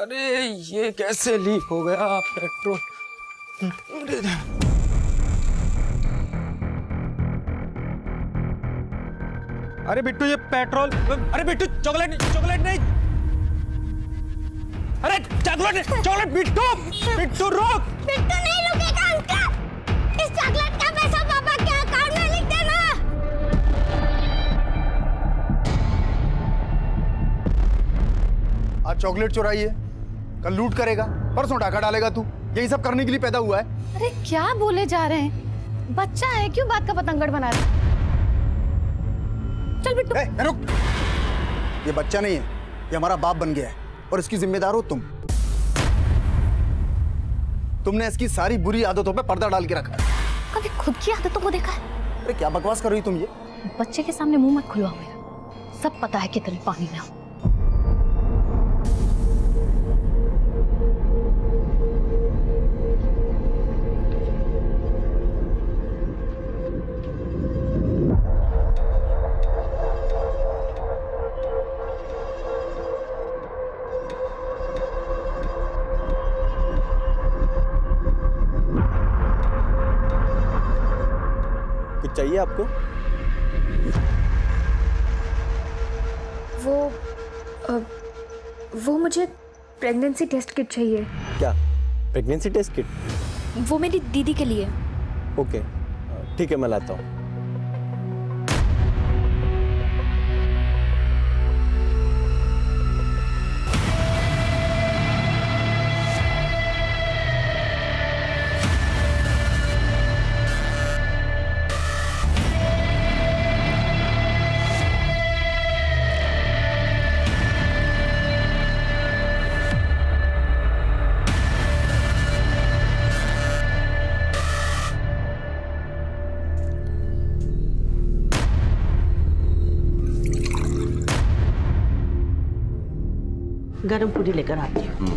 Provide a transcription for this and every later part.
अरे ये कैसे लीक हो गया पेट्रोल। अरे बिट्टू ये पेट्रोल, अरे बिट्टू चॉकलेट नहीं, अरे चॉकलेट बिट्टू रोक। बिट्टू नहीं रुकेगा अंकल, इस चॉकलेट का पैसा पापा के अकाउंट में लिख देना। आज चॉकलेट चुराई है, कल लूट करेगा, परसों डाका डालेगा तू। यही सब करने के लिए पैदा हुआ है। अरे क्या बोले जा रहे हैं, बच्चा है, क्यों बात का पतंगड़ बना रहे? चल बिट्टू। रुक, ये बच्चा नहीं है, ये हमारा बाप बन गया है और इसकी जिम्मेदार हो तुम। तुमने इसकी सारी बुरी आदतों पे पर्दा डाल के रखा है। कभी खुद की आदतों को देखा है? अरे क्या बकवास कर रही तुम ये? बच्चे के सामने मुंह मत खुलवाओ मेरा, सब पता है कितने पानी में हो। चाहिए आपको? वो मुझे प्रेगनेंसी टेस्ट किट चाहिए। क्या प्रेगनेंसी टेस्ट किट? वो मेरी दीदी के लिए। ओके ठीक है, मैं लाता हूँ। गरम पूरी लेकर आती हूँ।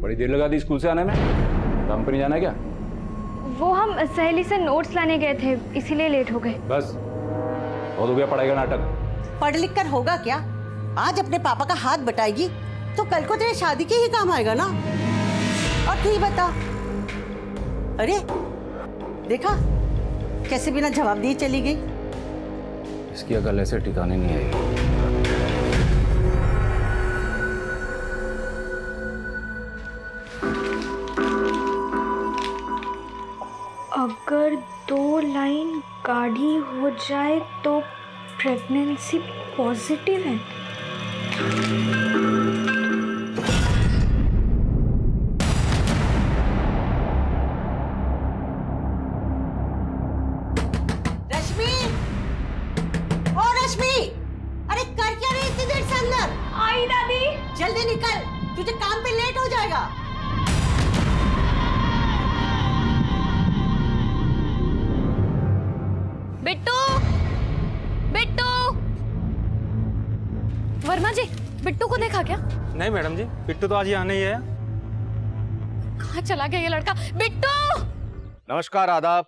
बड़ी देर लगा दी स्कूल से आने में, काम पर नहीं जाना क्या? वो हम सहेली से नोट्स लाने गए थे, इसीलिए लेट हो गए। बस बहुत हो गया पढ़ाई का नाटक। पढ़ लिख कर होगा क्या? आज अपने पापा का हाथ बटाएगी तो कल को तेरे शादी के ही काम आएगा ना। और तू ही बता, अरे देखा कैसे बिना जवाब दिए चली गई। इसकी अकल ऐसे ठिकाने नहीं आई। अगर 2 लाइन गाढ़ी हो जाए तो प्रेगनेंसी पॉजिटिव है। रश्मि, ओ रश्मि, अरे कर क्या रही इतनी देर से अंदर? आई दादी। जल्दी निकल, तुझे काम पे लेट हो जाएगा। बिट्टू, बिट्टू। वर्मा जी, बिट्टू को देखा क्या? नहीं मैडम जी, बिट्टू तो आज यहाँ नहीं है। कहाँ चला गया ये लड़का? बिट्टू! नमस्कार, आदाब।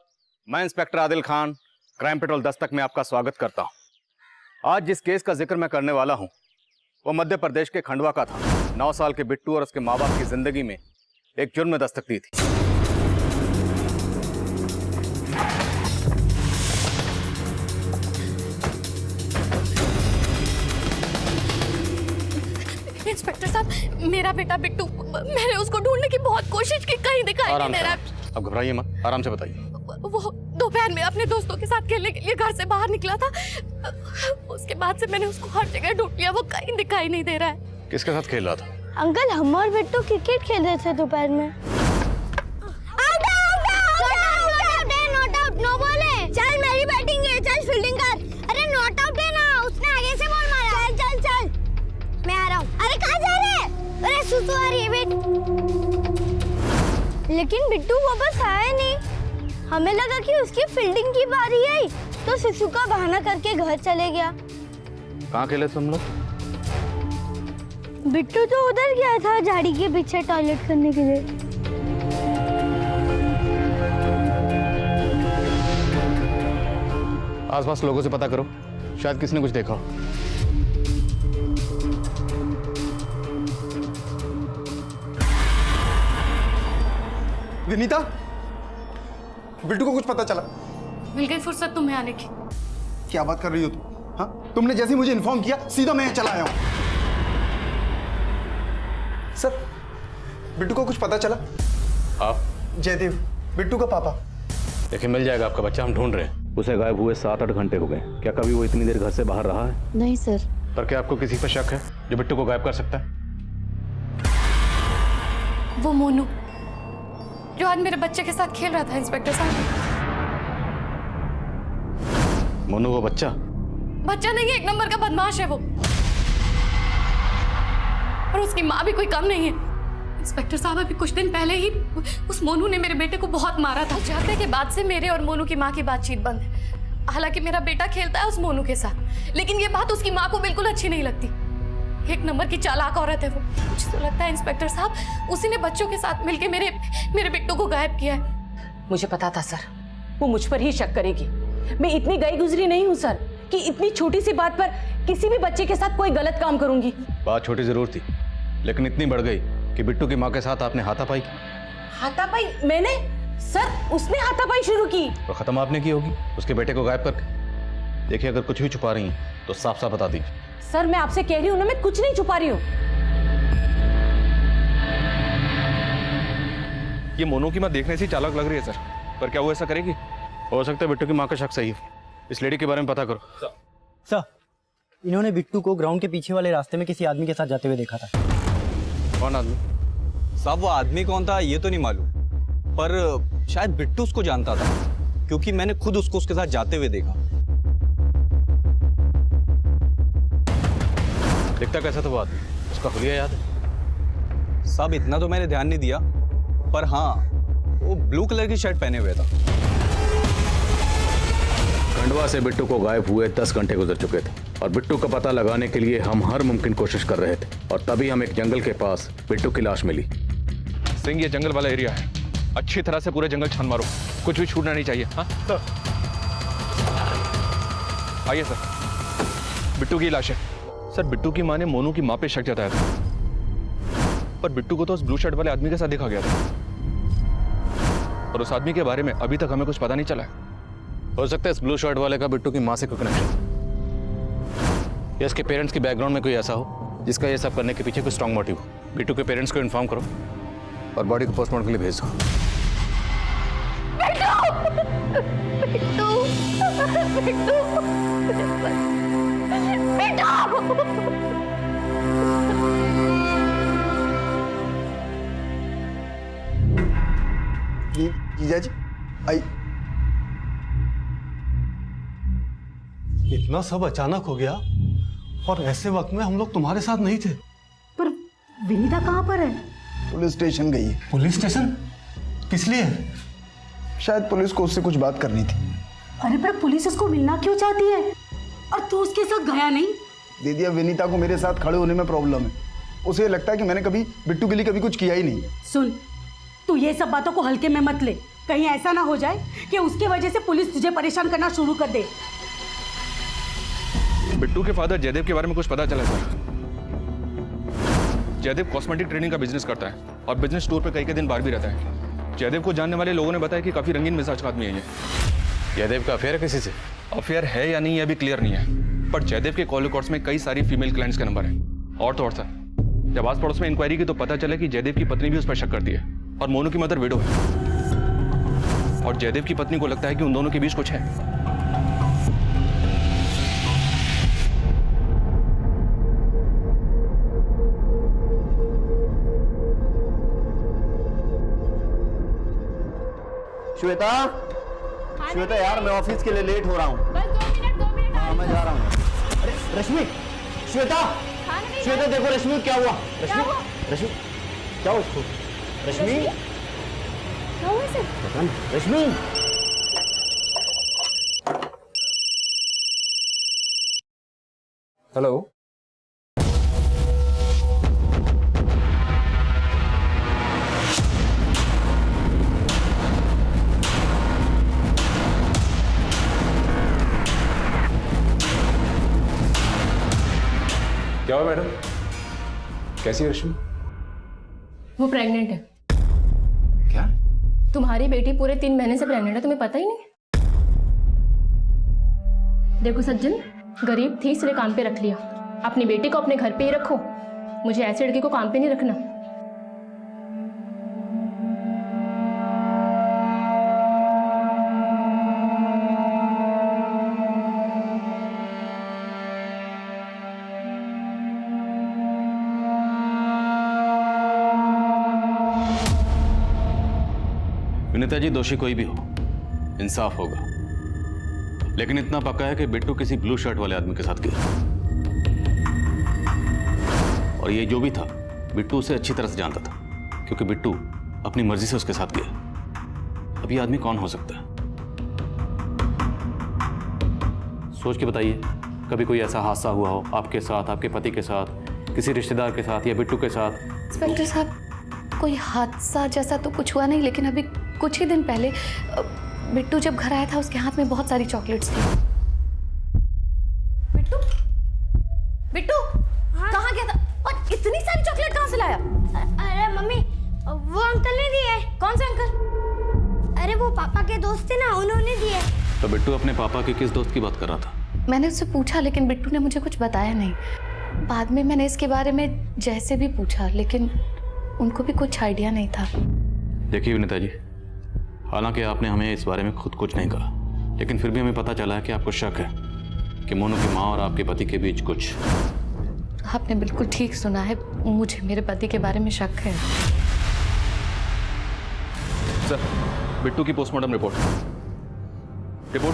मैं inspector Adil Khan, crime petrol Dastak में आपका स्वागत करता हूं। आज जिस केस का जिक्र मैं करने वाला हूं वो मध्य प्रदेश के खंडवा का था। 9 साल के बिट्टू और उसके माँ बाप की जिंदगी में एक जुर्म ने दस्तक दी थी। इंस्पेक्टर साहब, मेरा बेटा बिट्टू, मैंने उसको ढूंढने की बहुत कोशिश की, कहीं दिखाई नहीं दे रहा। अब घबराइए मत, आराम से बताइए। वो दोपहर में अपने दोस्तों के साथ खेलने के लिए घर से बाहर निकला था। उसके बाद से मैंने उसको हर जगह ढूंढ लिया, वो कहीं दिखाई नहीं दे रहा है। किसके साथ खेल रहा था? अंकल, हम और बिट्टू क्रिकेट खेल रहे थे दोपहर में। चल मेरी बैटिंग है, चल फील्डिंग कर। अरे नॉट आउट है ना, उसने आगे से बॉल मारा। चल मैं आ रहा हूँ। अरे कहाँ जा रहे हैं? अरे सुसु आ रही है, वेट। लेकिन बिट्टू वापस आया नहीं। हमें लगा कि उसकी फील्डिंग की बारी आई तो सुसु का बहाना करके घर चले गया। कहाँ खेले तुम लोग? बिट्टू तो उधर गया था झाड़ी के पीछे टॉयलेट करने के लिए। आसपास लोगों से पता करो, शायद किसी ने कुछ देखा हो। विनीता, बिट्टू को कुछ पता चला? मिल गई फुर्सत तुम्हें आने की। क्या बात कर रही हो तुम? हाँ, तुमने जैसे ही मुझे इन्फॉर्म किया सीधा मैं चला आया हूं। सर, बिट्टू को कुछ पता चला? आप? जयदेव, बिट्टू का पापा। देखिए, मिल जाएगा आपका बच्चा, हम ढूंढ रहे हैं। उसे गायब हुए 7-8 घंटे हो गए। क्या कभी वो इतनी देर घर से बाहर रहा है? नहीं सर। पर क्या आपको किसी पर शक है जो बिट्टू को गायब कर सकता है? वो मोनू जो आज मेरे बच्चे के साथ खेल रहा था इंस्पेक्टर साहब। मोनू वो बच्चा? बच्चा नहीं है, एक नंबर का बदमाश है वो। और उसकी माँ भी कोई कम नहीं है। इंस्पेक्टर साहब, अभी कुछ दिन पहले ही उस मोनू ने मेरे बेटे को बहुत मारा था। झगड़े के बाद से मेरे और मोनू की माँ की बातचीत बंद है। हालांकि मेरा बेटा खेलता है उस मोनू के साथ, लेकिन ये बात उसकी माँ को बिल्कुल अच्छी नहीं लगती। एक नंबर की चालाक औरत है वो। मुझे तो लगता है इंस्पेक्टर साहब उसी ने बच्चों के साथ मिलकर मेरे बिट्टू को गायब किया है। मुझे पता था सर, वो मुझ पर ही शक करेगी। मैं इतनी गई गुजरी नहीं हूँ सर कि इतनी छोटी सी बात पर किसी भी बच्चे के साथ कोई गलत काम करूंगी। बात छोटी जरूर थी, लेकिन इतनी बढ़ गई कि बिट्टू की माँ के साथ आपने हाथापाई की। हाथापाई मैंने? सर, उसने हाथापाई शुरू की। तो खत्म आपने की होगी उसके बेटे को गायब करके। देखिए, अगर कुछ भी छुपा रही हैं तो साफ साफ बता दीजिए। सर, मैं आपसे कह रही हूँ ना, मैं कुछ नहीं छुपा रही हूँ। ये मोनू की माँ देखने से ही चालाक लग रही है सर, पर क्या वो ऐसा करेगी? हो सकता है बिट्टू की माँ का शक सही है। इस लेडी के बारे में पता करो। सर, इन्होंने बिट्टू को ग्राउंड के पीछे वाले रास्ते में किसी आदमी के साथ जाते हुए देखा था। कौन आदमी? साहब, वो आदमी कौन था ये तो नहीं मालूम, पर शायद बिट्टू उसको जानता था, क्योंकि मैंने खुद उसको उसके साथ जाते हुए देखा। दिखता कैसा था वो आदमी? उसका हुलिया याद है? साहब, इतना तो मैंने ध्यान नहीं दिया, पर हाँ, वो ब्लू कलर की शर्ट पहने हुए था। खंडवा से बिट्टू को गायब हुए 10 घंटे गुजर चुके थे और बिट्टू का पता लगाने के लिए हम हर मुमकिन कोशिश कर रहे थे, और तभी हम एक जंगल के पास बिट्टू की लाश मिली। सिंह, ये जंगल वाला एरिया है, अच्छी तरह से पूरे जंगल छान मारो, कुछ भी छूटना नहीं चाहिए। हाँ सर, आइए सर। बिट्टू की लाश है सर। बिट्टू की माँ ने मोनू की माँ पे शक जताया था, पर बिट्टू को तो उस ब्लू शर्ट वाले आदमी के साथ देखा गया था, और उस आदमी के बारे में अभी तक हमें कुछ पता नहीं चला है। हो सकता है इस ब्लू शर्ट वाले का बिट्टू की माँ से कोई कनेक्शन, या इसके पेरेंट्स की बैकग्राउंड में कोई ऐसा हो जिसका ये सब करने के पीछे कोई स्ट्रॉन्ग मोटिव हो। बिट्टू के पेरेंट्स को इन्फॉर्म करो और बॉडी को पोस्टमार्टम के लिए भेज दो। जीजा जी, आई। इतना सब अचानक हो गया, और ऐसे वक्त में हम लोग तुम्हारे साथ नहीं थे। पर विनीता कहाँ पर है? पुलिस स्टेशन गई है। Police station? किस लिए? शायद पुलिस को उससे कुछ बात करनी थी। अरे पर पुलिस उसको मिलना क्यों चाहती है, और तू उसके साथ गया नहीं? दीदी, अब विनीता को मेरे साथ खड़े होने में प्रॉब्लम है। उसे लगता है कि मैंने कभी बिट्टू के लिए कभी कुछ किया ही नहीं। सुन, तू ये सब बातों को हल्के में मत ले। कहीं ऐसा ना हो जाए कि उसकी वजह से पुलिस तुझे परेशान करना शुरू कर दे। बिट्टू के फादर जयदेव के बारे में कुछ पता चला सर। जयदेव कॉस्मेटिक ट्रेनिंग का बिजनेस करता है और बिजनेस टूर पे कई दिन बाहर भी रहता है। जयदेव को जानने वाले लोगों ने बताया कि काफी रंगीन मिजाज का आदमी है ये। जयदेव का अफेयर है किसी से? अफेयर है या नहीं ये अभी क्लियर नहीं है, पर जयदेव के कॉल रिकॉर्ड्स में कई सारी फीमेल क्लाइंट्स का नंबर है। और तो और सर, जब आस पड़ोस में इंक्वायरी की तो पता चला कि जयदेव की पत्नी भी उस पर शक करती है, और मोनू की मदर विडो है, और जयदेव की पत्नी को लगता है कि उन दोनों के बीच कुछ है। श्वेता, श्वेता यार, मैं ऑफिस के लिए लेट हो रहा हूँ। बस 2 मिनट। हाँ, मैं जा रहा हूँ। अरे रश्मि, श्वेता, श्वेता देखो रश्मि क्या हुआ। रश्मि, रश्मि क्या हुआ उसको? रश्मि, क्या हुआ सर? पता नहीं। रश्मि, हेलो। क्या हुआ मैडम? कैसी है रश्मि? वो प्रेग्नेंट है। क्या? तुम्हारी बेटी पूरे 3 महीने से प्रेग्नेंट है, तुम्हें पता ही नहीं? देखो सज्जन, गरीब थी इसलिए काम पे रख लिया। अपनी बेटी को अपने घर पे ही रखो, मुझे ऐसी लड़की को काम पे नहीं रखना। विनीता जी, दोषी कोई भी हो, इंसाफ होगा। लेकिन इतना पक्का है कि बिट्टू किसी ब्लू शर्ट वाले आदमी के साथ गया, और ये जो भी था बिट्टू उसे अच्छी तरह से जानता था, क्योंकि बिट्टू अपनी मर्जी से उसके साथ गया। अब ये आदमी कौन हो सकता है? सोच के बताइए, कभी कोई ऐसा हादसा हुआ हो आपके साथ, आपके पति के साथ, किसी रिश्तेदार के साथ या बिट्टू के साथ? इंस्पेक्टर साहब, कोई हादसा जैसा तो कुछ हुआ नहीं, लेकिन अभी कुछ ही दिन पहले बिट्टू जब घर आया था उसके हाथ में बहुत सारी चॉकलेट्स थी। बिट्टू बिट्टू कहाँ गया था और इतनी सारी चॉकलेट कहाँ से लाया? अरे मम्मी, वो अंकल ने दिए। कौन से अंकल? अरे वो पापा के दोस्त थे ना, उन्होंने दिए। तो बिट्टू अपने पापा के किस दोस्त की बात कर रहा था? मैंने उससे पूछा, लेकिन बिट्टू ने मुझे कुछ बताया नहीं। बाद में मैंने इसके बारे में जैसे भी पूछा, लेकिन उनको भी कुछ आइडिया नहीं था। देखिए विनीता जी, हालांकि आपने हमें इस बारे में खुद कुछ नहीं कहा, लेकिन फिर भी हमें पता चला है कि आपको शक है कि मोनू की माँ और आपके पति के बीच कुछ। आपने बिल्कुल ठीक सुना है, मुझे मेरे पति के बारे में शक है। सर, बिट्टू की पोस्टमार्टम रिपोर्ट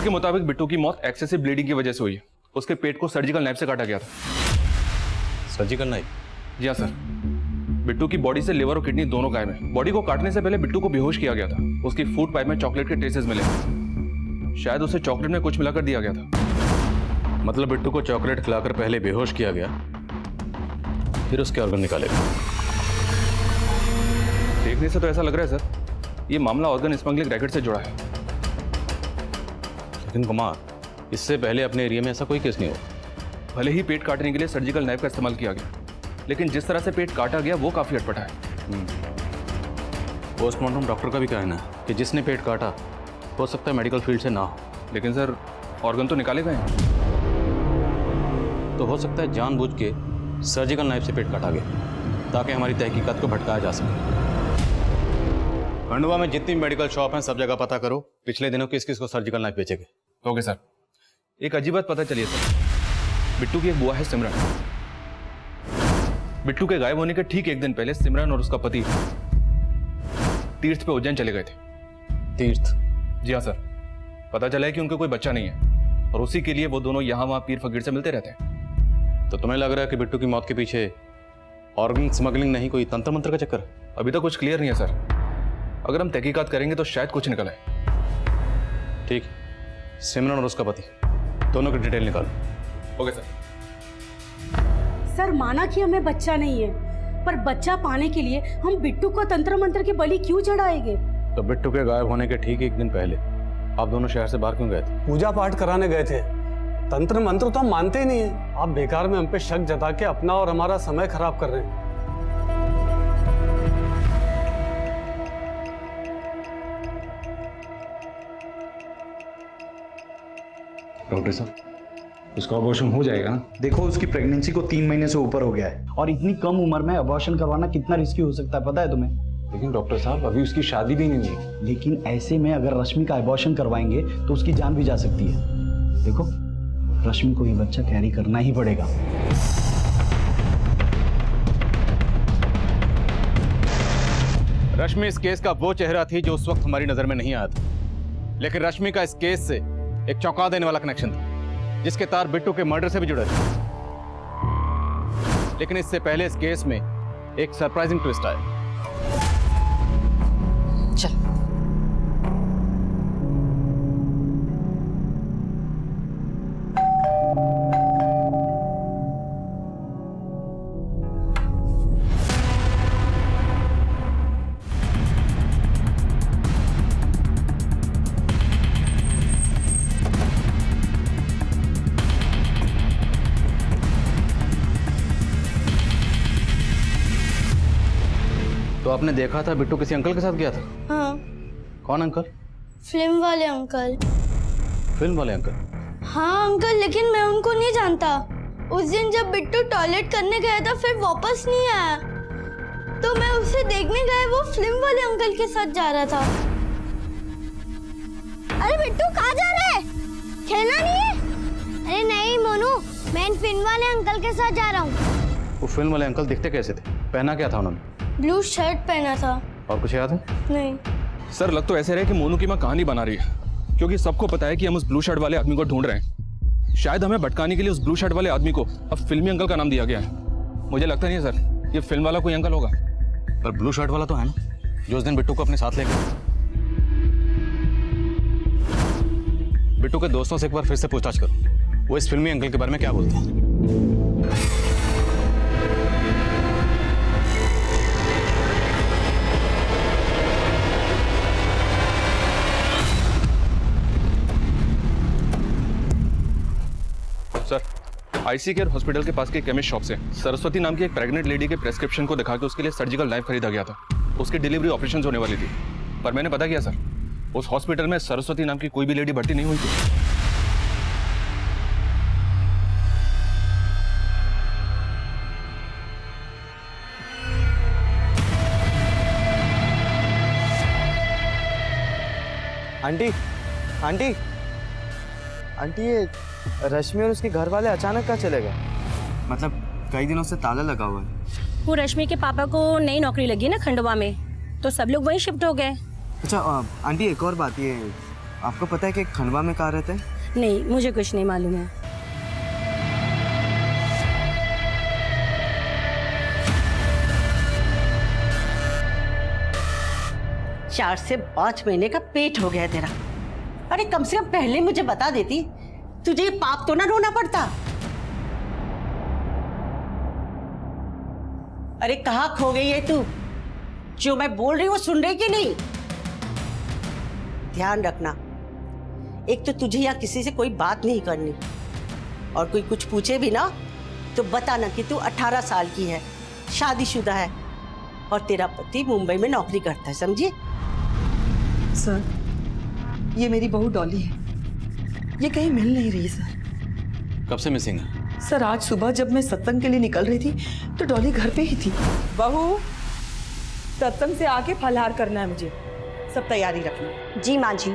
के मुताबिक बिट्टू की मौत एक्सेसिव ब्लीडिंग की वजह से हुई है। उसके पेट को सर्जिकल नाइफ से काटा गया था। Surgical knife? जी हाँ सर। बिट्टू की बॉडी से लिवर और किडनी दोनों गायब है। बॉडी को काटने से पहले बिट्टू को बेहोश किया गया था। उसकी फूड पाइप में चॉकलेट के ट्रेसेस मिले, शायद उसे चॉकलेट में कुछ मिलाकर दिया गया था। मतलब बिट्टू को चॉकलेट खिलाकर पहले बेहोश किया गया, फिर उसके ऑर्गन निकाले गए। देखने से तो ऐसा लग रहा है सर, ये मामला ऑर्गन स्मगलिंग रैकेट से जुड़ा है। लेकिन कुमार, इससे पहले अपने एरिया में ऐसा कोई केस नहीं हुआ। भले ही पेट काटने के लिए सर्जिकल नाइफ का इस्तेमाल किया गया, लेकिन जिस तरह से पेट काटा गया वो काफी अटपटा है। पोस्टमार्टम डॉक्टर का भी कहना है कि जिसने पेट काटा हो सकता है मेडिकल फील्ड से ना हो। लेकिन सर, ऑर्गन तो निकाले गए हैं। तो हो सकता है जानबूझ के सर्जिकल नाइफ से पेट काटा गया, ताकि हमारी तहकीकात को भटकाया जा सके। खंडवा में जितनी मेडिकल शॉप हैं सब जगह पता करो, पिछले दिनों किस किस को सर्जिकल नाइफ बेचे गए। Okay sir. एक अजीब बात पता चली है सर, बिट्टू की एक बुआ है सिमरन। बिट्टू के गायब होने के ठीक एक दिन पहले सिमरन और उसका पति तीर्थ पे उज्जैन चले गए थे। तीर्थ? जी हाँ सर। पता चला है कि उनका कोई बच्चा नहीं है, और उसी के लिए वो दोनों यहाँ वहाँ पीर फकीर से मिलते रहते हैं। तो तुम्हें लग रहा है कि बिट्टू की मौत के पीछे ऑर्गन स्मगलिंग नहीं, कोई तंत्र मंत्र का चक्कर? अभी तक कुछ क्लियर नहीं है सर। अगर हम तहकीकात करेंगे तो शायद कुछ निकल आए। ठीक, सिमरन और उसका पति दोनों की डिटेल निकालो। Okay sir. सर, माना कि हमें बच्चा नहीं है, पर बच्चा पाने के लिए हम बिट्टू को तंत्र मंत्र की बलि क्यों चढ़ाएंगे? तो बिट्टू के गायब होने के ठीक एक दिन पहले आप दोनों शहर से बाहर क्यों गए थे? पूजा पाठ कराने गए थे। तंत्र मंत्र तो हम मानते ही नहीं है। आप बेकार में हम पे शक जता के अपना और हमारा समय खराब कर रहे हैं। डॉक्टर साहब, उसका अबॉर्शन हो जाएगा ना? देखो, उसकी प्रेगनेंसी को 3 महीने से ऊपर हो गया है, और इतनी कम उम्र में अबॉर्शन करवाना कितना रिस्की हो सकता है, पता है तुम्हें? लेकिन डॉक्टर साहब, अभी उसकी शादी भी नहीं हुई। लेकिन ऐसे में अगर रश्मि का अबॉर्शन करवाएंगे तो उसकी जान भी जा सकती है। देखो, रश्मि को ये बच्चा कैरी करना ही पड़ेगा। रश्मि इस केस का वो चेहरा थी जो उस वक्त हमारी नजर में नहीं आया था, लेकिन रश्मि का इस केस से एक चौंका देने वाला कनेक्शन था, जिसके तार बिट्टू के मर्डर से भी जुड़े थे। लेकिन इससे पहले इस केस में एक सरप्राइजिंग ट्विस्ट आया। चल। तो आपने देखा था बिट्टू किसी अंकल के साथ गया था? हाँ। कौन अंकल? फिल्म वाले अंकल। फिल्म वाले अंकल? हाँ अंकल, लेकिन मैं उनको नहीं जानता। उस दिन जब बिट्टू टॉयलेट करने गया था फिर वापस नहीं आया, तो मैं उसे देखने गया, वो फिल्म वाले अंकल के साथ जा रहा था। अरे बिट्टू कहाँ जा रहा है? खेलना नहीं है? अरे नहीं मोनू, मैं इन फिल्म वाले अंकल के साथ जा रहा हूँ। वो फिल्म वाले अंकल दिखते कैसे थे? पहना क्या था उन्होंने? ब्लू शर्ट पहना था। और कुछ याद है? नहीं सर, लग तो ऐसे रहे कि मोनू की माँ कहानी बना रही है, क्योंकि सबको पता है कि हम उस ब्लू शर्ट वाले आदमी को ढूंढ रहे हैं। शायद हमें भटकाने के लिए उस ब्लू शर्ट वाले आदमी को अब फिल्मी अंकल का नाम दिया गया है। मुझे लगता नहीं है सर ये फिल्म वाला कोई अंकल होगा। पर ब्लू शर्ट वाला तो है ना, जो उस दिन बिट्टू को अपने साथ ले गया। बिट्टू के दोस्तों से एक बार फिर से पूछताछ करो, वो इस फिल्मी अंकल के बारे में क्या बोलते हैं। सर, आईसी केयर हॉस्पिटल के पास के केमिस्ट शॉप से सरस्वती नाम की एक प्रेग्नेंट लेडी के प्रेस्क्रिप्शन को दिखा के उसके लिए सर्जिकल नाइफ खरीदा गया था। उसकी डिलीवरी ऑपरेशन होने वाली थी, पर मैंने पता किया सर, उस हॉस्पिटल में सरस्वती नाम की कोई भी लेडी भर्ती नहीं हुई थी। आंटी आंटी आंटी, ये रश्मि और उसके घर वाले अचानक कहाँ चले गए? मतलब कई दिनों से ताला लगा हुआ है। वो रश्मि के पापा को नई नौकरी लगी ना खंडवा में, तो सब लोग वहीं शिफ्ट हो गए। अच्छा आंटी, एक और बात, ये आपको पता है कि खंडवा में कहाँ रहते हैं? नहीं, मुझे कुछ नहीं मालूम है। 4 से 5 महीने का पेट हो गया तेरा। अरे कम से कम पहले मुझे बता देती, तुझे ये पाप तो ना ढोना पड़ता। अरे कहाँ खो गई है तू? जो मैं बोल रही हूँ सुन रही कि नहीं? ध्यान रखना, एक तो तुझे या किसी से कोई बात नहीं करनी, और कोई कुछ पूछे भी ना तो बताना कि तू 18 साल की है, शादीशुदा है और तेरा पति मुंबई में नौकरी करता है, समझी? सर, ये मेरी बहू डॉली है, ये कहीं मिल नहीं रही सर। कब से मिसिंग है? सर, आज सुबह जब मैं सत्संग के लिए निकल रही थी तो डॉली घर पे ही थी। बहू, सत्संग से आके फलहार करना है मुझे, सब तैयारी रखना। जी माँ जी।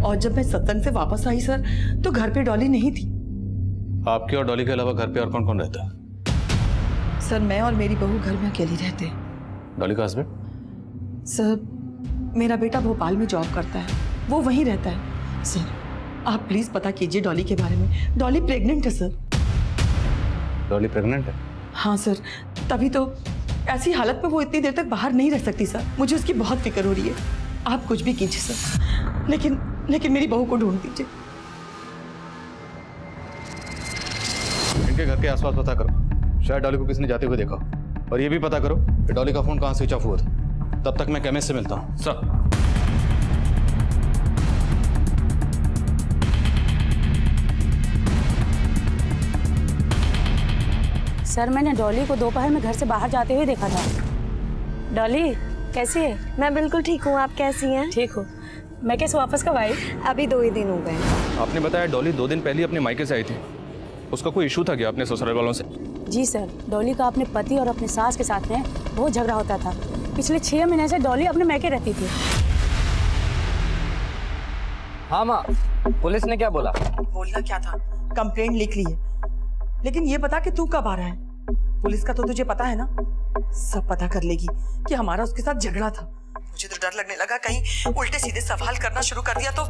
और जब मैं सत्संग से वापस आई सर, तो घर पे डॉली नहीं थी। आपके और डॉली के अलावा घर पे और कौन कौन रहता है? सर, मैं और मेरी बहू घर में अकेली रहते हैं। डॉली का हस्बैंड? सर, मेरा बेटा भोपाल में जॉब करता है, वो वहीं रहता है। सर, आप प्लीज पता कीजिए डॉली के बारे में। डॉली प्रेग्नेंट है सर। डॉली प्रेग्नेंट है? हाँ सर, तभी तो ऐसी हालत में वो इतनी देर तक बाहर नहीं रह सकती सर। मुझे उसकी बहुत फिक्र हो रही है। आप कुछ भी कीजिए सर, लेकिन मेरी बहू को ढूंढ दीजिए। इनके घर के आसपास पता करो, शायद डॉली को किसी ने जाते हुए देखा। और ये भी पता करो कि डॉली का फोन कहाँ स्विच ऑफ हुआ था। तब तक मैं केमिस्ट से मिलता हूँ। सर, सर, मैंने डॉली को दोपहर में घर से बाहर जाते हुए देखा था। डॉली कैसी है? मैं बिल्कुल ठीक हूँ, आप कैसी हैं? ठीक हो। मैं कैसे वापस कब आई? अभी 2 ही दिन हो गए। आपने बताया डॉली 2 दिन पहले अपने मायके से आई थी, उसका कोई इशू था क्या अपने ससुराल वालों से? जी सर, डॉली का अपने पति और अपने सास के साथ में बहुत झगड़ा होता था। पिछले 6 महीने से डॉली अपने मायके रहती थी। हाँ माँ, पुलिस ने क्या बोला? बोलना क्या था, कंप्लेंट लिख ली है, लेकिन ये बता कि तू कब आ रहा है? पुलिस का तो तुझे पता है ना, सब पता कर लेगी कि हमारा उसके साथ झगड़ा था। मुझे तो डर लगने लगा कहीं उल्टे सीधे सवाल करना शुरू कर दिया तो।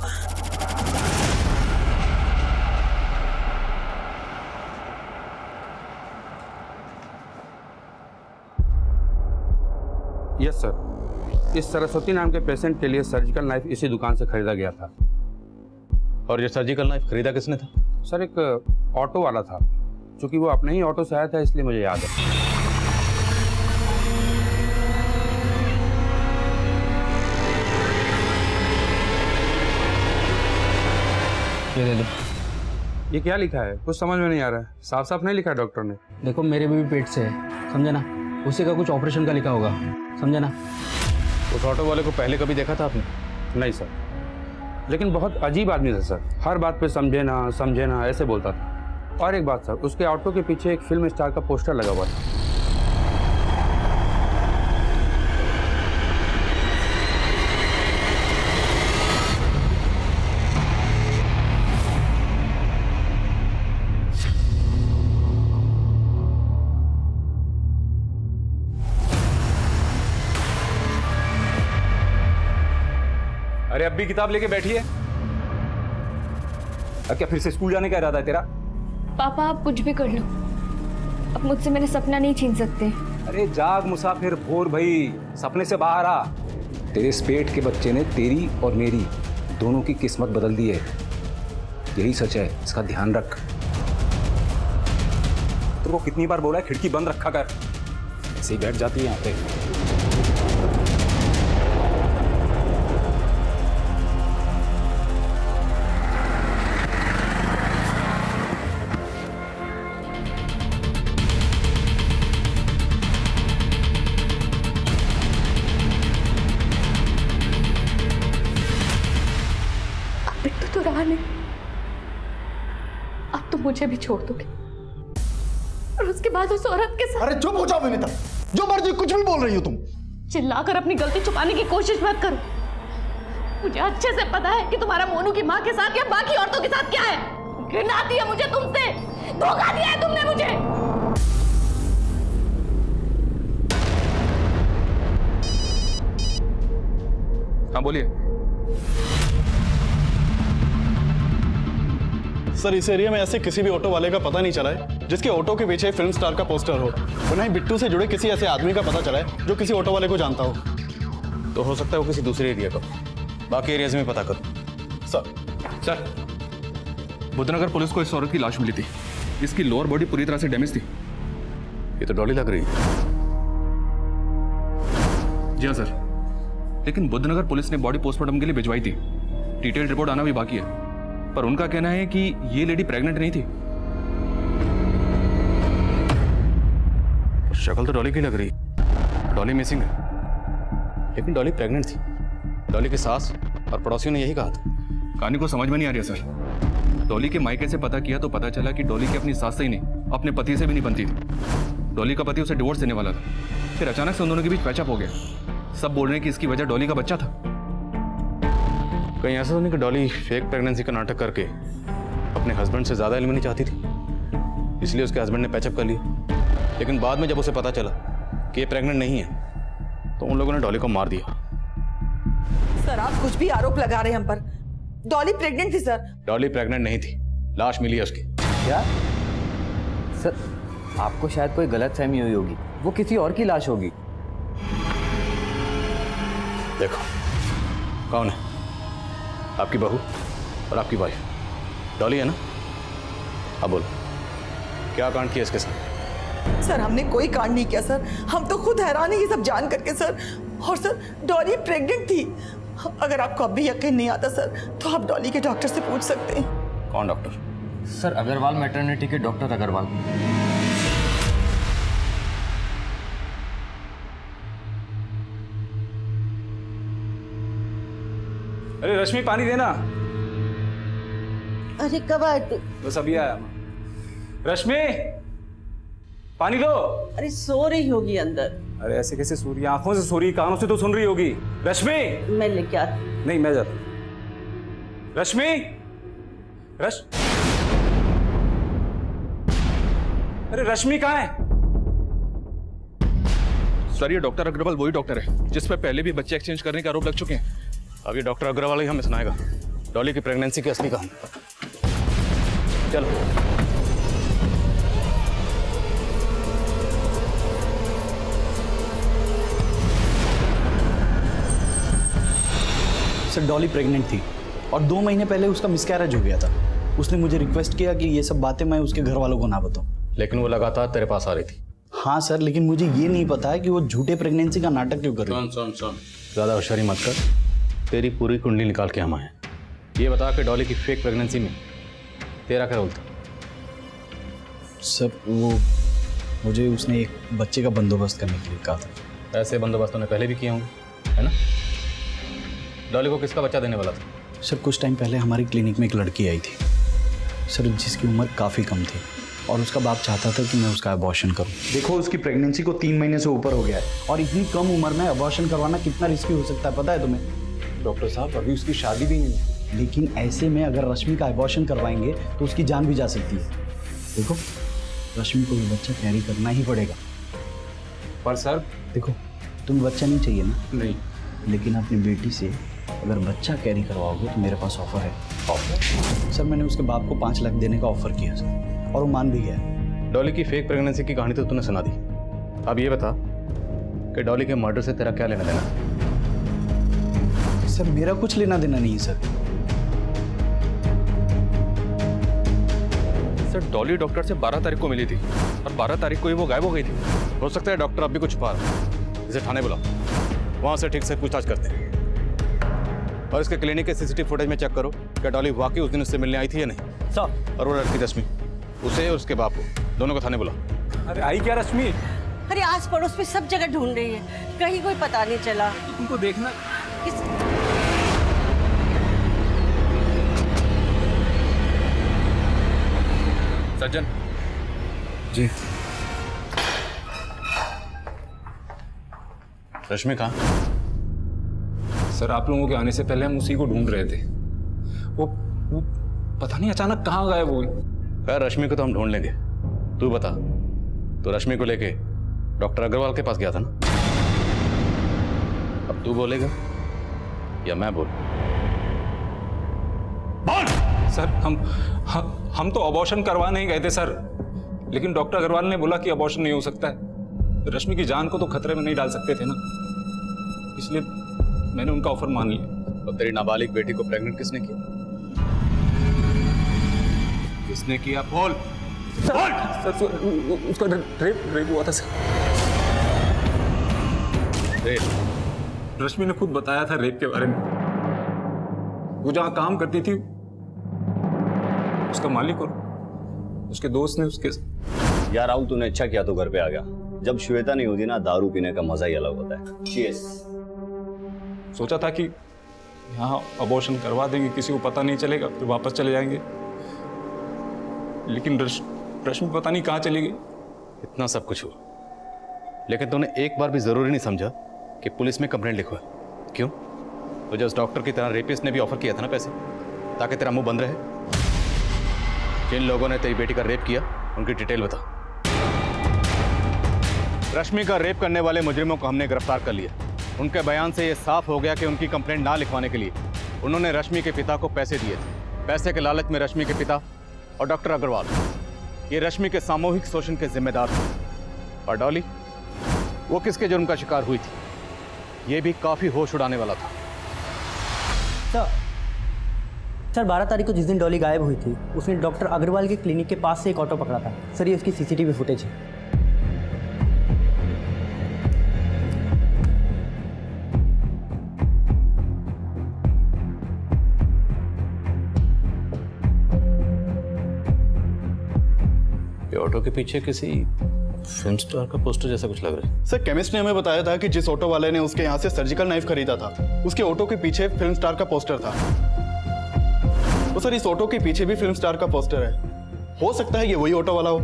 यस सर, इस सरस्वती नाम के पेशेंट के लिए सर्जिकल नाइफ इसी दुकान से खरीदा गया था। और ये सर्जिकल नाइफ खरीदा किसने था? सर, एक ऑटो वाला था, क्योंकि वो अपने ही ऑटो से आया था, इसलिए मुझे याद है। ये दे दो। ये क्या लिखा है? कुछ समझ में नहीं आ रहा है, साफ साफ नहीं लिखा है डॉक्टर ने। देखो, मेरे भी पेट से है, समझे ना। उसी का कुछ ऑपरेशन का लिखा होगा, समझे ना? उस ऑटो वाले को पहले कभी देखा था आपने? नहीं सर, लेकिन बहुत अजीब आदमी था सर। हर बात पे समझे ना ऐसे बोलता था। और एक बात सर, उसके ऑटो के पीछे एक फिल्म स्टार का पोस्टर लगा हुआ था। अरे अब भी किताब लेके बैठी है? अब क्या फिर से स्कूल जाने का इरादा है तेरा? पापा आप कुछ भी कर लो, अब मुझसे मेरे सपना नहीं छीन सकते। अरे जाग मुसाफिर, भोर भाई, सपने से बाहर आ। तेरे इस पेट के बच्चे ने तेरी और मेरी दोनों की किस्मत बदल दी है, यही सच है, इसका ध्यान रख। तेरे को कितनी बार बोला है खिड़की बंद रखा कर, ऐसे ही बैठ जाती है यहाँ पे। तो रहा नहीं, अब तो मुझे भी छोड़ दोगे और उसके बाद उस औरत के साथ। अरे चुप हो जाओ विनीता, जो मर्जी कुछ भी बोल रही हो तुम। चिल्लाकर अपनी गलती छुपाने की कोशिश मत करो। मुझे अच्छे से पता है कि तुम्हारा मोनू की माँ के साथ या बाकी औरतों के साथ क्या है। घृणा आती है मुझे तुमसे, धोखा दिया है तुमने मुझे। हाँ बोलिए। सर इस एरिया में ऐसे किसी भी ऑटो वाले का पता नहीं चला है जिसके ऑटो के पीछे फिल्म स्टार का पोस्टर हो, और ना ही बिट्टू से जुड़े किसी ऐसे आदमी का पता चला है जो किसी ऑटो वाले को जानता हो। तो हो सकता है वो किसी दूसरे एरिया का, बाकी एरियाज में पता करो। सर बुद्धनगर पुलिस को इस औरत की लाश मिली थी, इसकी लोअर बॉडी पूरी तरह से डैमेज थी। ये तो डॉली लग रही है। जी हाँ सर, लेकिन बुद्धनगर पुलिस ने बॉडी पोस्टमार्टम के लिए भिजवाई थी, डिटेल रिपोर्ट आना भी बाकी है, पर उनका कहना है कि ये लेडी प्रेग्नेंट नहीं थी। शक्ल तो डॉली की लग रही, डॉली मिसिंग है, लेकिन डॉली प्रेग्नेंट थी। डॉली की सास और पड़ोसियों ने यही कहा था। कहानी को समझ में नहीं आ रही है सर। डॉली के मायके से पता किया तो पता चला कि डॉली की अपनी सास से ही नहीं, अपने पति से भी नहीं बनती थी। डॉली का पति उसे डिवोर्स देने वाला था, फिर अचानक से उन दोनों के बीच पैचअप हो गया। सब बोल रहे हैं कि इसकी वजह डॉली का बच्चा था। कहीं ऐसा तो नहीं कि डॉली फेक प्रेगनेंसी का नाटक करके अपने हस्बैंड से ज्यादा इल्म नहीं चाहती थी, इसलिए उसके हस्बैंड ने पैचअप कर लिया। लेकिन बाद में जब उसे पता चला कि ये प्रेग्नेंट नहीं है तो उन लोगों ने डॉली को मार दिया। सर आप कुछ भी आरोप लगा रहे हैं हम पर। डॉली प्रेग्नेंट थी सर। डॉली प्रेग्नेंट नहीं थी, लाश मिली है उसकी। क्या सर, आपको शायद कोई गलतफहमी हुई होगी, वो किसी और की लाश होगी। देखो कौन है, आपकी बहू और आपकी वाइफ डॉली है ना? अब बोलो क्या कांड किया इसके साथ? सर हमने कोई कांड नहीं किया सर, हम तो खुद हैरान है ये सब जान करके सर। और सर डॉली प्रेग्नेंट थी। अगर आपको अब भी यकीन नहीं आता सर तो आप डॉली के डॉक्टर से पूछ सकते हैं। कौन डॉक्टर? सर अग्रवाल मैटरनिटी के डॉक्टर अग्रवाल। अरे रश्मि पानी देना। अरे कब आए तू? बस अभी आया। रश्मि पानी दो। अरे सो रही होगी अंदर। अरे ऐसे कैसे सो रही है? आंखों से सो रही, कानों से तो सुन रही होगी। रश्मि मैं लेके आती। नहीं मैं जाता। रश्मि अरे रश्मि कहाँ है? सर ये डॉक्टर अग्रवाल वही डॉक्टर है जिस पर पहले भी बच्चे एक्सचेंज करने का आरोप लग चुके हैं। अब ये डॉक्टर अग्रवाल ही हमें सुनाएगा डॉली की प्रेगनेंसी की असली कहानी। चलो सर डॉली प्रेग्नेंट थी और 2 महीने पहले उसका मिसकैरेज हो गया था। उसने मुझे रिक्वेस्ट किया कि ये सब बातें मैं उसके घर वालों को ना बताऊं। लेकिन वो लगातार तेरे पास आ रही थी। हाँ सर, लेकिन मुझे ये नहीं पता है कि वो झूठे प्रेगनेंसी का नाटक क्यों कर रही है। सुन ज्यादा होशियारी मत कर, तेरी पूरी कुंडली निकाल के हम आए। ये बता कि डॉली की फेक प्रेगनेंसी में तेरा क्या रोल था? सर वो मुझे उसने एक बच्चे का बंदोबस्त करने के लिए कहा था। ऐसे बंदोबस्त उन्हें पहले भी किए होंगे, है ना? डॉली को किसका बच्चा देने वाला था? सर कुछ टाइम पहले हमारी क्लिनिक में एक लड़की आई थी सर, जिसकी उम्र काफ़ी कम थी और उसका बाप चाहता था कि मैं उसका अबॉर्शन करूं। देखो उसकी प्रेगनेंसी को 3 महीने से ऊपर हो गया है और इतनी कम उम्र में अबॉर्शन करवाना कितना रिस्की हो सकता है पता है तुम्हें? डॉक्टर साहब अभी उसकी शादी भी नहीं है। लेकिन ऐसे में अगर रश्मि का अबॉर्शन करवाएंगे तो उसकी जान भी जा सकती है। देखो रश्मि को भी बच्चा कैरी करना ही पड़ेगा। पर सर देखो तुम्हें बच्चा नहीं चाहिए ना? नहीं। लेकिन अपनी बेटी से अगर बच्चा कैरी करवाओगे तो मेरे पास ऑफर है। ऑफर? सर मैंने उसके बाप को 5 लाख देने का ऑफर किया सर और वो मान भी गया। डॉली की फेक प्रेगनेंसी की कहानी तो तूने सुना दी, अब ये बता कि डॉली के मर्डर से तेरा क्या लेना देना? सर मेरा कुछ लेना देना नहीं है सर। सर डॉली डॉक्टर से 12 तारीख को मिली थी और 12 तारीख को ही वो गायब हो गई थी। हो सकता है डॉक्टर अब भी कुछ पा रहा है। इसे थाने बुलाओ, वहां से ठीक से पूछताछ करते हैं और इसके क्लिनिक के सीसीटीवी फुटेज में चेक करो क्या डॉली वाकई उस दिन उससे मिलने आई थी या नहीं। सर और वो लड़की रश्मि, उसे और उसके बाप को दोनों को थाने बुलाओ। अरे आई क्या रश्मि? अरे आस पड़ोस में सब जगह ढूंढ रही है, कहीं कोई पता नहीं चला। तुमको देखना सज्जन जी। रश्मि कहाँ? सर आप लोगों के आने से पहले हम उसी को ढूंढ रहे थे। वो पता नहीं अचानक कहाँ गायब हो गई। यार रश्मि को तो हम ढूंढ लेंगे, तू बता। तो रश्मि को लेके डॉक्टर अग्रवाल के पास गया था ना? अब तू बोलेगा या मैं बोल? सर हम तो अबॉर्शन करवा नहीं गए थे सर, लेकिन डॉक्टर अग्रवाल ने बोला कि अबॉर्शन नहीं हो सकता है। रश्मि की जान को तो खतरे में नहीं डाल सकते थे ना, इसलिए मैंने उनका ऑफर मान लिया। तो तेरी नाबालिग बेटी को प्रेग्नेंट किसने किया? किसने किया? बोल। सर उसका रेप हुआ था सर। रेप? रश्मि ने खुद बताया था रेप के बारे में। वो जहाँ काम करती थी उसका मालिक और उसके दोस्त ने उसके। यार राहुल तूने अच्छा किया तो घर पे आ गया। जब श्वेता नहीं होती ना दारू पीने का मजा ही अलग होता है। चीयर्स। सोचा था कि यहाँ अबॉर्शन करवा देंगे, किसी को पता नहीं चलेगा, फिर वापस चले जाएंगे। लेकिन रश्मि पता नहीं कहाँ चली गई। इतना सब कुछ हुआ, लेकिन तूने एक बार भी जरूरी नहीं समझा कि पुलिस में कंप्लेंट लिखवा। क्यों? तो जो उस डॉक्टर की तरह रेपिस्ट ने भी ऑफर किया था ना पैसे, ताकि तेरा मुंह बंद रहे। जिन लोगों ने तेरी बेटी का रेप किया उनकी डिटेल बता। रश्मि का रेप करने वाले मुजरिमों को हमने गिरफ्तार कर लिया। उनके बयान से यह साफ हो गया कि उनकी कंप्लेंट ना लिखवाने के लिए उन्होंने रश्मि के पिता को पैसे दिए थे। पैसे के लालच में रश्मि के पिता और डॉक्टर अग्रवाल ये रश्मि के सामूहिक शोषण के जिम्मेदार थे। और डॉली, वो किसके जुर्म का शिकार हुई थी, ये भी काफी होश उड़ाने वाला था। सर 12 तारीख को जिस दिन डॉली गायब हुई थी उसने डॉक्टर अग्रवाल के क्लिनिक के पास से एक ऑटो पकड़ा था। सर ये उसकी सीसीटीवी फुटेज है। ये ऑटो के पीछे किसी फिल्म स्टार का पोस्टर जैसा कुछ लग रहा है। सर केमिस्ट ने हमें बताया था कि जिस ऑटो वाले ने उसके यहाँ से सर्जिकल नाइफ खरीदा था उसके ऑटो के पीछे फिल्म स्टार का पोस्टर था। तो सर इस ऑटो के पीछे भी फिल्म स्टार का पोस्टर है। हो सकता है ये वही ऑटो वाला हो।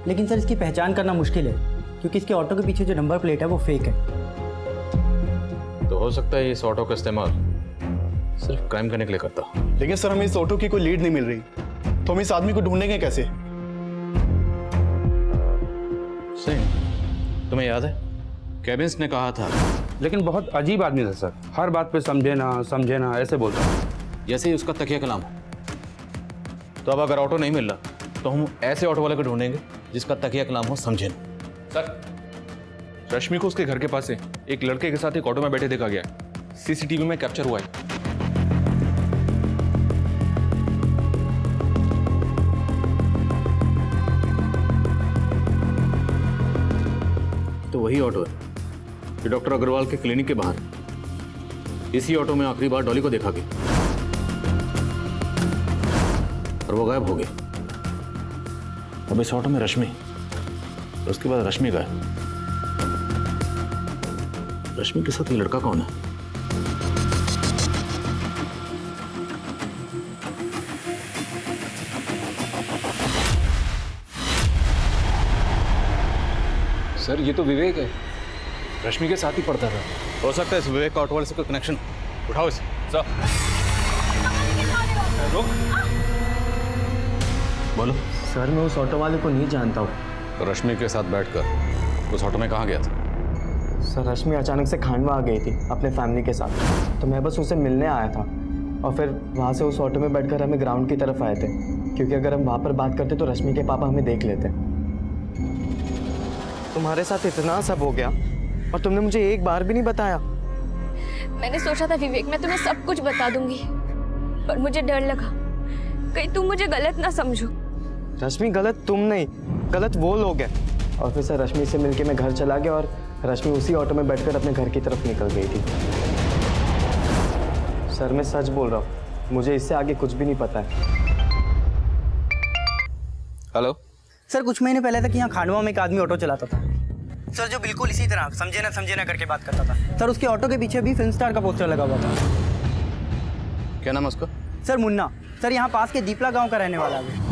लेकिन सर इसकी पहचान करना मुश्किल है क्योंकि इसके ऑटो के पीछे जो नंबर प्लेट है वो फेक है। तो हो सकता है इस ऑटो का इस्तेमाल सिर्फ क्राइम करने के लिए करता। लेकिन सर हमें इस ऑटो की कोई लीड नहीं मिल रही, तो हम इस आदमी को ढूंढेंगे कैसे? सही। तुम्हें याद है केबिन्स ने कहा था, लेकिन बहुत अजीब आदमी था सर। हर बात पे समझे ना ऐसे बोलता। जैसे ही उसका तकिया कलाम हो। तो अब अगर ऑटो नहीं मिल रहा तो हम ऐसे ऑटो वाले को ढूंढेंगे जिसका तकिया कलाम हो समझे ना। सर रश्मि को उसके घर के पास से एक लड़के के साथ एक ऑटो में बैठे देखा गया। सीसीटीवी में कैप्चर हुआ है। तो वही ऑटो है जो डॉक्टर अग्रवाल के क्लिनिक के बाहर। इसी ऑटो में आखिरी बार डॉली को देखा गया और वो गायब हो गए। अब इस ऑटो में रश्मि और उसके बाद रश्मि का है। रश्मि के साथ ये लड़का कौन है? सर ये तो विवेक है, रश्मि के साथ ही पढ़ता था। हो सकता है इस विवेक का ऑटो वाले से कोई कनेक्शन। उठाओ इसे। सर बोलो। सर मैं उस ऑटो वाले को नहीं जानता हूँ। तो रश्मि के साथ बैठकर उस ऑटो में कहाँ गया था? सर रश्मि अचानक से खांडवा आ गई थी अपने फैमिली के साथ, तो मैं बस उसे मिलने आया था और फिर वहाँ से उस ऑटो में बैठकर हमें ग्राउंड की तरफ आए थे, क्योंकि अगर हम वहाँ पर बात करते तो रश्मि के पापा हमें देख लेते। तुम्हारे साथ इतना सब हो गया और तुमने मुझे एक बार भी नहीं बताया। मैंने सोचा था विवेक मैं तुम्हें सब कुछ बता दूंगी, पर मुझे डर लगा कहीं तुम मुझे गलत ना समझो। रश्मि गलत तुम नहीं, गलत वो लोग हैं। और फिर सर रश्मि से मिलके मैं घर चला गया और रश्मि उसी ऑटो में बैठकर अपने घर की तरफ निकल गई थी। सर मैं सच बोल रहा हूँ, मुझे इससे आगे कुछ भी नहीं पता है। हेलो सर, कुछ महीने पहले तक यहाँ खांडवा में एक आदमी ऑटो चलाता था सर, जो बिल्कुल इसी तरह समझे ना करके बात करता था सर। उसके ऑटो के पीछे भी फिल्म स्टार का पोस्टर लगा हुआ था। क्या नाम है उसका? सर मुन्ना। सर यहाँ पास के दीपला गांव का रहने वाला है।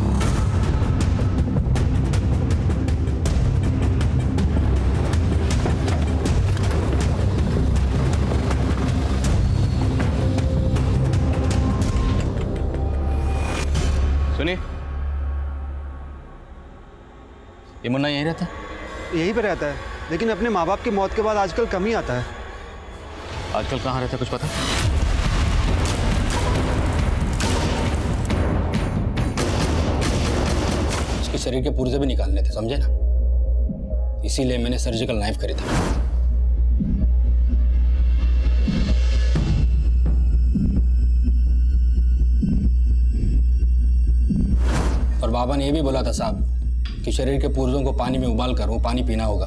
सुनिए, ये मुन्ना यहीं रहता है? यहीं पे रहता है, लेकिन अपने माँ बाप की मौत के बाद आजकल कम ही आता है। आजकल कहाँ रहता है कुछ पता? उसके शरीर के पुर्जे भी निकालने थे, समझे ना, इसीलिए मैंने सर्जिकल नाइफ खरीदा। और बाबा ने यह भी बोला था साहब कि शरीर के पुर्जों को पानी में उबाल कर वो पानी पीना होगा,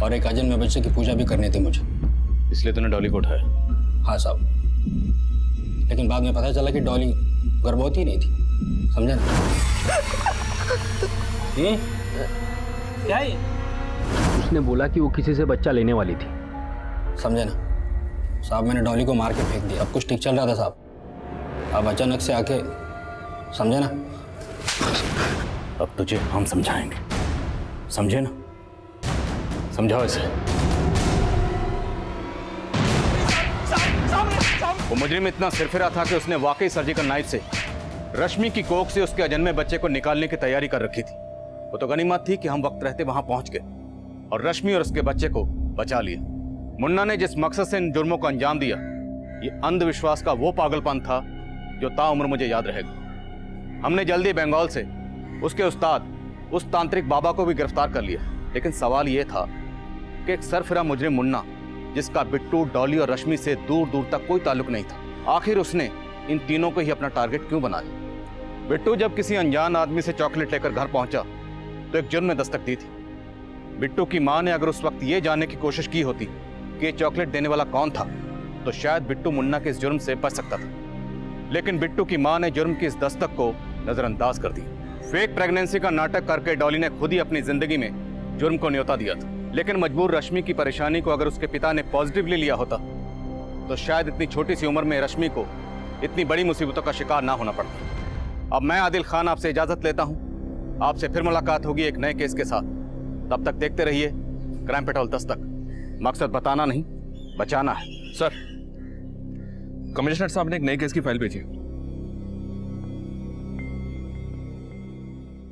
और एक अजन्मे बच्चे की पूजा भी करनी थी मुझे। इसलिए तूने डॉली को उठाया? हाँ साहब, लेकिन बाद में पता चला कि डॉली गर्भवती नहीं थी, समझे ना? क्या है? उसने बोला कि वो किसी से बच्चा लेने वाली थी, समझे ना? साहब मैंने डॉली को मार के फेंक दिया। अब कुछ ठीक चल रहा था साहब, अब अचानक से आके, समझे ना? अब तुझे हम समझाएंगे, समझे ना? समझाओ इसे। वो मुजरिम इतना सिरफिरा था कि उसने वाकई सर्जिकल नाइफ से रश्मि की कोख से उसके अजन्मे बच्चे को निकालने की तैयारी कर रखी थी। वो तो गनीमत थी कि हम वक्त रहते वहां पहुंच गए और रश्मि और उसके बच्चे को बचा लिया। मुन्ना ने जिस मकसद से इन जुर्मों को अंजाम दिया, ये अंधविश्वास का वो पागलपन था जो ताउम्र मुझे याद रहेगा। हमने जल्दी बंगाल से उसके उस्ताद, उस तांत्रिक बाबा को भी गिरफ्तार कर लिया, लेकिन सवाल ये था कि एक सरफिरा मुजरिम मुन्ना, जिसका बिट्टू, डॉली और रश्मि से दूर दूर तक कोई ताल्लुक नहीं था, आखिर उसने इन तीनों को ही अपना टारगेट क्यों बनाया? बिट्टू जब किसी अनजान आदमी से चॉकलेट लेकर घर पहुंचा तो एक जुर्म में दस्तक दी थी। बिट्टू की मां ने अगर उस वक्त ये जानने की कोशिश की होती कि ये चॉकलेट देने वाला कौन था, तो शायद बिट्टू मुन्ना के इस जुर्म से बच सकता था। लेकिन बिट्टू की मां ने जुर्म की इस दस्तक को नजरअंदाज कर दिया। फेक प्रेगनेंसी का नाटक करके डॉली ने खुद ही अपनी जिंदगी में जुर्म को न्योता दिया था। लेकिन मजबूर रश्मि की परेशानी को अगर उसके पिता ने पॉजिटिवली लिया होता तो शायद इतनी छोटी सी उम्र में रश्मि को इतनी बड़ी मुसीबतों का शिकार ना होना पड़ता। अब मैं आदिल खान आपसे इजाजत लेता हूं। आपसे फिर मुलाकात होगी एक नए केस के साथ। तब तक देखते रहिए क्राइम पेट्रोल दस्तक। मकसद बताना नहीं, बचाना है। सर, कमिश्नर साहब ने एक नए केस की फाइल भेजी।